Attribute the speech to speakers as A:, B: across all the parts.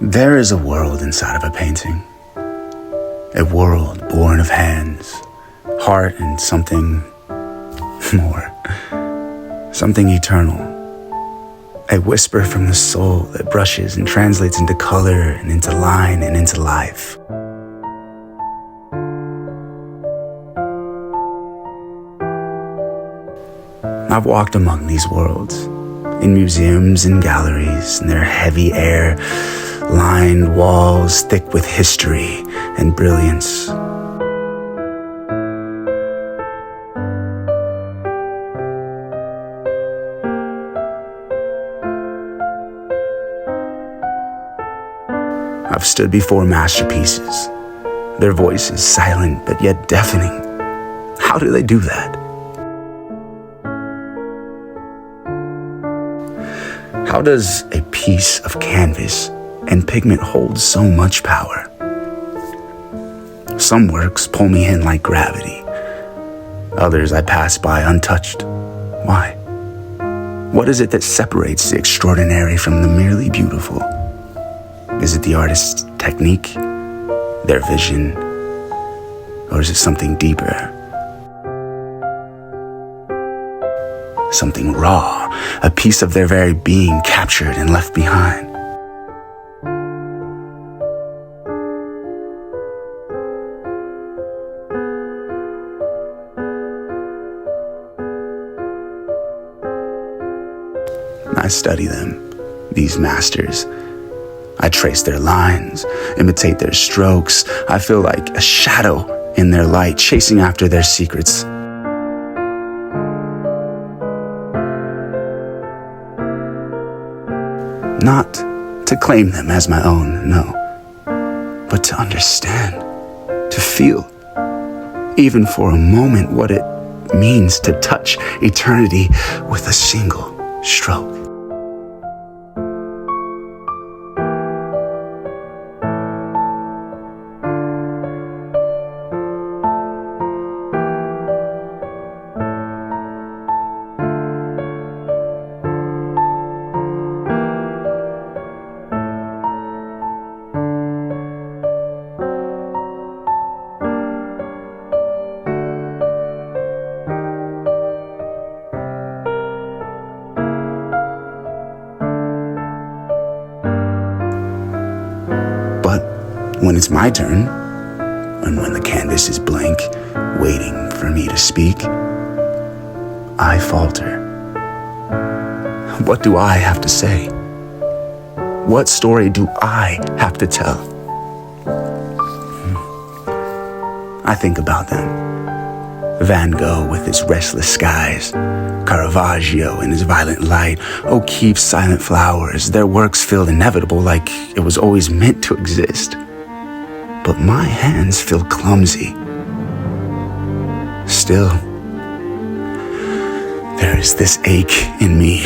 A: There is a world inside of a painting. A world born of hands, heart, and something more. Something eternal. A whisper from the soul that brushes and translates into color and into line and into life. I've walked among these worlds, in museums and galleries, in their heavy air, lined walls thick with history and brilliance. I've stood before masterpieces, their voices silent but yet deafening. How do they do that? How does a piece of canvas and pigment hold so much power? Some works pull me in like gravity. Others I pass by untouched. Why? What is it that separates the extraordinary from the merely beautiful? Is it the artist's technique, their vision, or is it something deeper? Something raw, a piece of their very being captured and left behind. I study them, these masters. I trace their lines, imitate their strokes. I feel like a shadow in their light, chasing after their secrets. Not to claim them as my own, no, but to understand, to feel, even for a moment, what it means to touch eternity with a single stroke. When it's my turn, and when the canvas is blank, waiting for me to speak, I falter. What do I have to say? What story do I have to tell? I think about them. Van Gogh with his restless skies, Caravaggio in his violent light, O'Keeffe's silent flowers. Their works feel inevitable, like it was always meant to exist. But my hands feel clumsy. Still, there is this ache in me,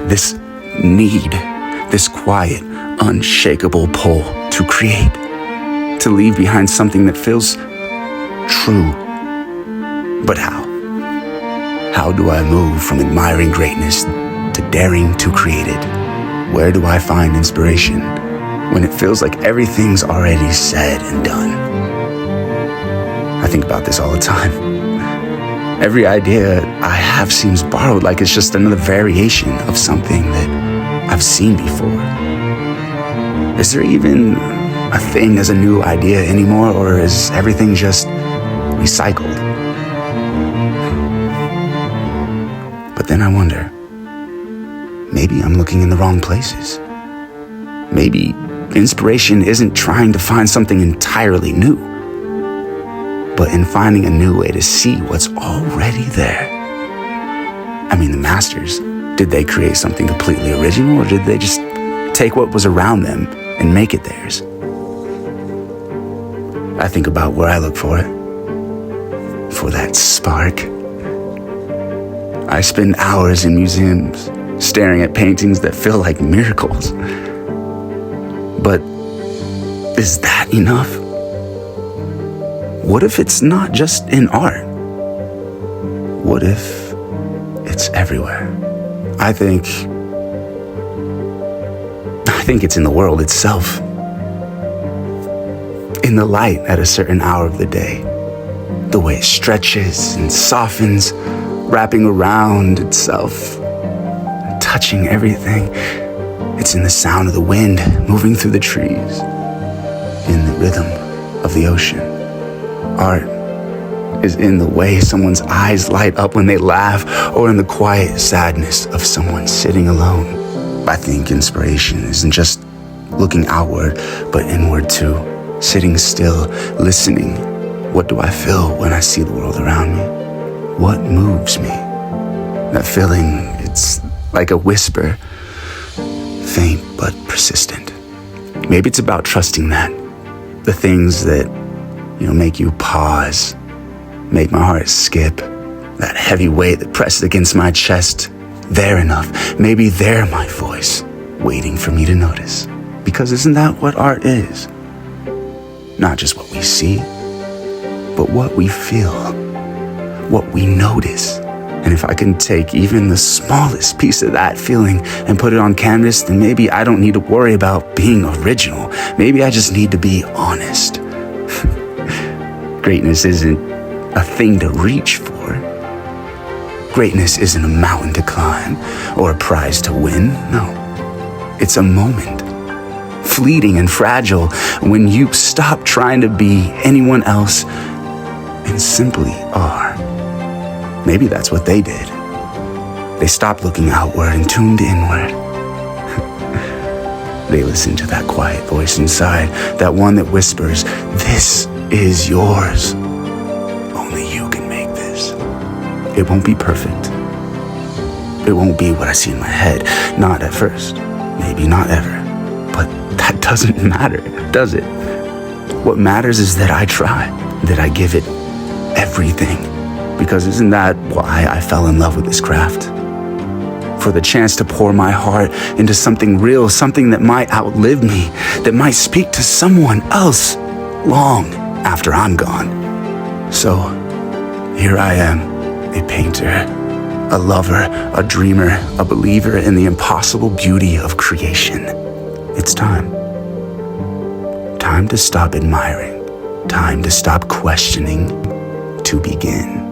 A: this need, this quiet, unshakable pull to create, to leave behind something that feels true. But how? How do I move from admiring greatness to daring to create it? Where do I find inspiration when it feels like everything's already said and done? I think about this all the time. Every idea I have seems borrowed, like it's just another variation of something that I've seen before. Is there even a thing as a new idea anymore, or is everything just recycled? But then I wonder, maybe I'm looking in the wrong places. Maybe inspiration isn't trying to find something entirely new, but in finding a new way to see what's already there. I mean, the masters, did they create something completely original, or did they just take what was around them and make it theirs? I think about where I look for it, for that spark. I spend hours in museums staring at paintings that feel like miracles. But is that enough? What if it's not just in art? What if it's everywhere? I think think it's in the world itself. In the light at a certain hour of the day, the way it stretches and softens, wrapping around itself, touching everything. It's in the sound of the wind moving through the trees, in the rhythm of the ocean. Art is in the way someone's eyes light up when they laugh, or in the quiet sadness of someone sitting alone. I think inspiration isn't just looking outward, but inward too. Sitting still, listening. What do I feel when I see the world around me? What moves me? That feeling, it's like a whisper, faint but persistent. Maybe it's about trusting that. The things that, make you pause, make my heart skip. That heavy weight that presses against my chest. They're enough. Maybe they're my voice, waiting for me to notice. Because isn't that what art is? Not just what we see, but what we feel, what we notice. And if I can take even the smallest piece of that feeling and put it on canvas, then maybe I don't need to worry about being original. Maybe I just need to be honest. Greatness isn't a thing to reach for. Greatness isn't a mountain to climb or a prize to win. No, it's a moment. Fleeting and fragile when you stop trying to be anyone else and simply are. Maybe that's what they did. They stopped looking outward and tuned inward. They listened to that quiet voice inside, that one that whispers, "This is yours. Only you can make this." It won't be perfect. It won't be what I see in my head. Not at first. Maybe not ever. But that doesn't matter, does it? What matters is that I try, that I give it everything. Because isn't that why I fell in love with this craft? For the chance to pour my heart into something real, something that might outlive me, that might speak to someone else long after I'm gone. So, here I am, a painter, a lover, a dreamer, a believer in the impossible beauty of creation. It's time. Time to stop admiring. Time to stop questioning. To begin.